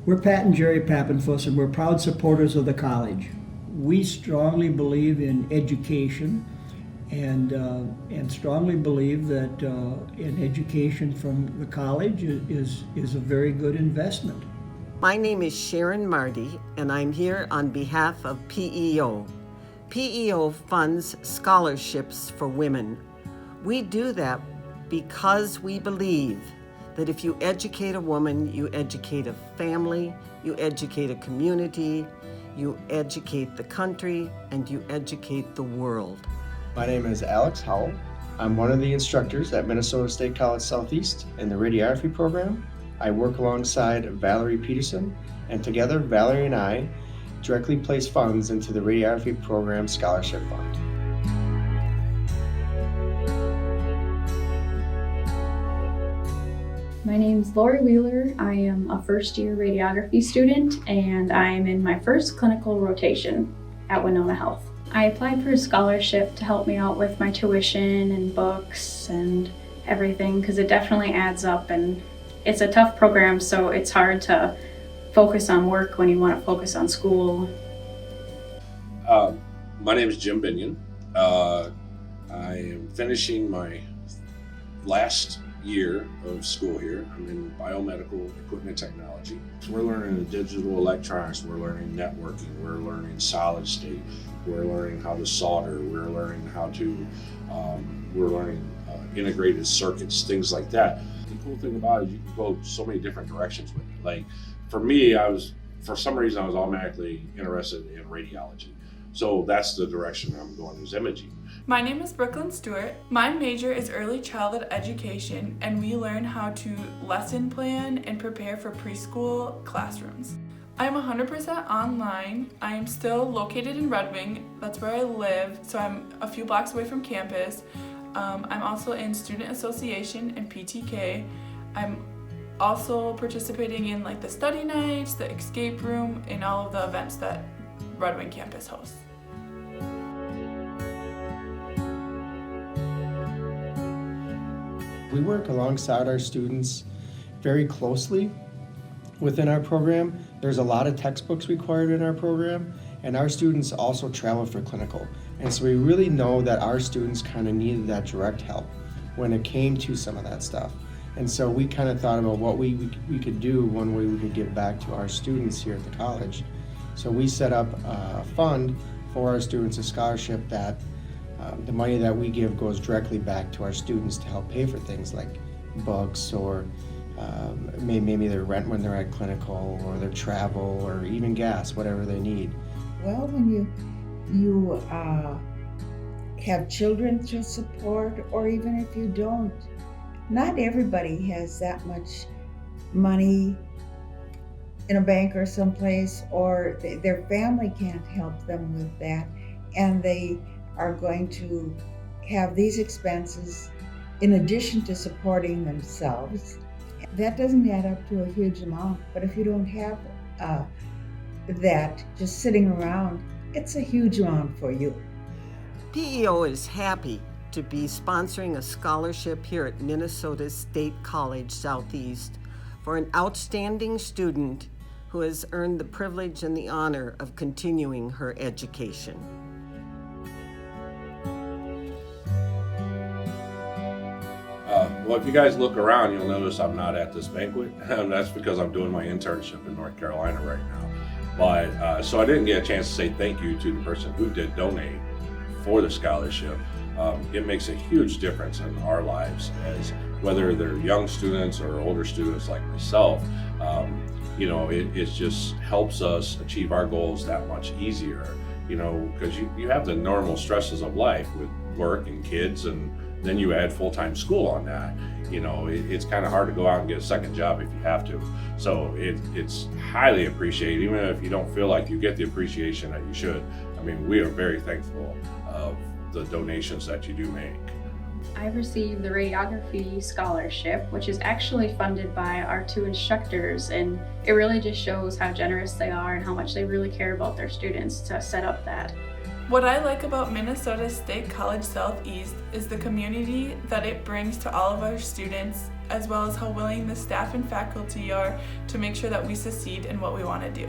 We're Pat and Jerry Papenfuss, and we're proud supporters of the college. We strongly believe in education and strongly believe that an education from the college is a very good investment. My name is Sharon Marty, and I'm here on behalf of P.E.O. P.E.O. funds scholarships for women. We do that because we believe that if you educate a woman, you educate a family, you educate a community, you educate the country, and you educate the world. My name is Alex Howell. I'm one of the instructors at Minnesota State College Southeast in the Radiography program. I work alongside Valerie Peterson, and together Valerie and I directly place funds into the Radiography program scholarship fund. My name's Laurie Wheeler. I am a first-year radiography student, and I'm in my first clinical rotation at Winona Health. I applied for a scholarship to help me out with my tuition and books and everything, because it definitely adds up, and it's a tough program, so it's hard to focus on work when you want to focus on school. My name is Jim Binion. I am finishing my last year of school here. I'm in biomedical equipment technology. So we're learning the digital electronics, we're learning networking, we're learning solid state, we're learning how to solder, we're learning how to, integrated circuits, things like that. The cool thing about it is you can go so many different directions with it. Like for me, for some reason I was automatically interested in radiology. So that's the direction I'm going, is imaging. My name is Brooklynn Stewart. My major is early childhood education, and we learn how to lesson plan and prepare for preschool classrooms. I'm 100% online. I am still located in Red Wing. That's where I live, so I'm a few blocks away from campus. I'm also in student association and PTK. I'm also participating in like the study nights, the escape room, and all of the events that Red Wing campus hosts. We work alongside our students very closely within our program. There's a lot of textbooks required in our program, and our students also travel for clinical. And so we really know that our students kind of needed that direct help when it came to some of that stuff. And so we kind of thought about what we could do, one way we could give back to our students here at the college. So we set up a fund for our students, a scholarship that the money that we give goes directly back to our students to help pay for things like books or maybe their rent when they're at clinical, or their travel, or even gas, whatever they need. Well, when you have children to support, or even if you don't, not everybody has that much money in a bank or someplace, or their family can't help them with that, and they are going to have these expenses in addition to supporting themselves. That doesn't add up to a huge amount, but if you don't have that just sitting around, it's a huge amount for you. P.E.O. is happy to be sponsoring a scholarship here at Minnesota State College Southeast for an outstanding student who has earned the privilege and the honor of continuing her education. Well, if you guys look around, you'll notice I'm not at this banquet. That's because I'm doing my internship in North Carolina right now. But so I didn't get a chance to say thank you to the person who did donate for the scholarship. It makes a huge difference in our lives, as whether they're young students or older students like myself. It just helps us achieve our goals that much easier, because you have the normal stresses of life with work and kids, and then you add full-time school on that. It's kind of hard to go out and get a second job if you have to. So it's highly appreciated, even if you don't feel like you get the appreciation that you should. I mean, we are very thankful of the donations that you do make. I received the Radiography scholarship, which is actually funded by our 2 instructors, and it really just shows how generous they are and how much they really care about their students to set up that. What I like about Minnesota State College Southeast is the community that it brings to all of our students, as well as how willing the staff and faculty are to make sure that we succeed in what we want to do.